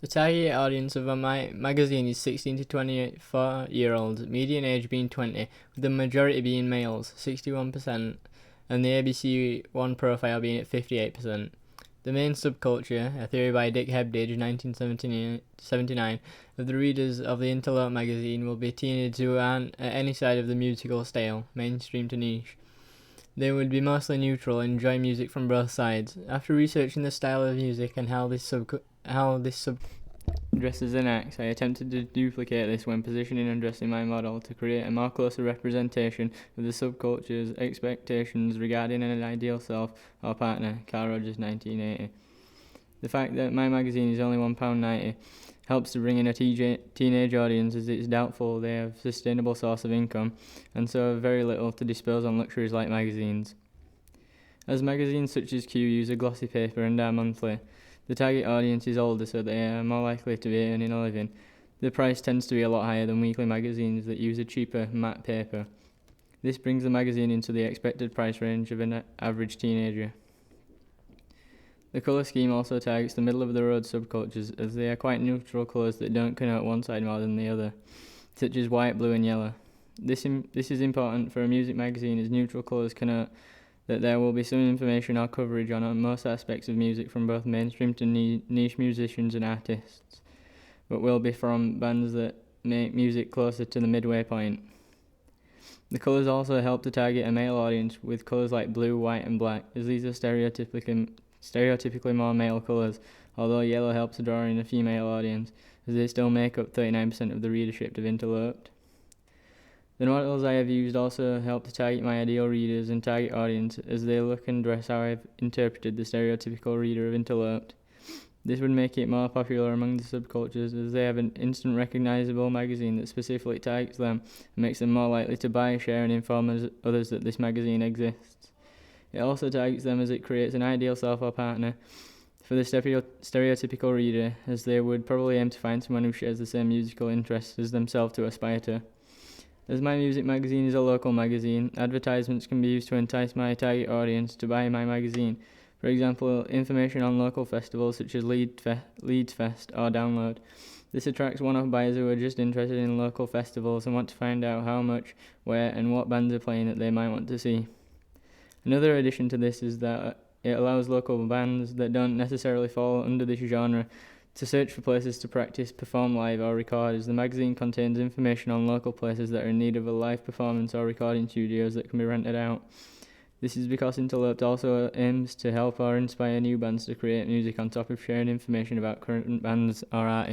The target audience of a magazine is 16 to 24-year-olds, median age being 20, with the majority being males, 61%, and the ABC One profile being at 58%. The main subculture, a theory by Dick Hebdige, 1979, of the readers of the Interlope magazine will be teenagers who aren't at any side of the musical scale, mainstream to niche. They would be mostly neutral and enjoy music from both sides. After researching the style of music and how this sub dresses and acts, I attempted to duplicate this when positioning and dressing my model to create a more closer representation of the subculture's expectations regarding an ideal self or partner. Carl Rogers, 1980. The fact that my magazine is only £1.90 helps to bring in a teenage audience, as it's doubtful they have a sustainable source of income and so have very little to dispose on luxuries like magazines. As magazines such as Q use a glossy paper and are monthly, the target audience is older, so they are more likely to be earning a living. The price tends to be a lot higher than weekly magazines that use a cheaper matte paper. This brings the magazine into the expected price range of an average teenager. The colour scheme also targets the middle-of-the-road subcultures, as they are quite neutral colours that don't connote one side more than the other, such as white, blue and yellow. This is important for a music magazine, as neutral colours connote that there will be some information or coverage on most aspects of music from both mainstream to niche musicians and artists, but will be from bands that make music closer to the midway point. The colours also help to target a male audience with colours like blue, white and black, as these are stereotypically more male colours, although yellow helps to draw in a female audience, as they still make up 39% of the readership of Interloped. The models I have used also help to target my ideal readers and target audience, as they look and dress how I've interpreted the stereotypical reader of Interloped. This would make it more popular among the subcultures, as they have an instant recognisable magazine that specifically targets them and makes them more likely to buy, share and inform others that this magazine exists. It also targets them as it creates an ideal self or partner for the stereotypical reader, as they would probably aim to find someone who shares the same musical interests as themselves to aspire to. As my music magazine is a local magazine, advertisements can be used to entice my target audience to buy my magazine. For example, information on local festivals such as Leeds Fest or Download. This attracts one-off buyers who are just interested in local festivals and want to find out how much, where and what bands are playing that they might want to see. Another addition to this is that it allows local bands that don't necessarily fall under this genre to search for places to practice, perform live or record, as the magazine contains information on local places that are in need of a live performance or recording studios that can be rented out. This is because Interloped also aims to help or inspire new bands to create music on top of sharing information about current bands or artists.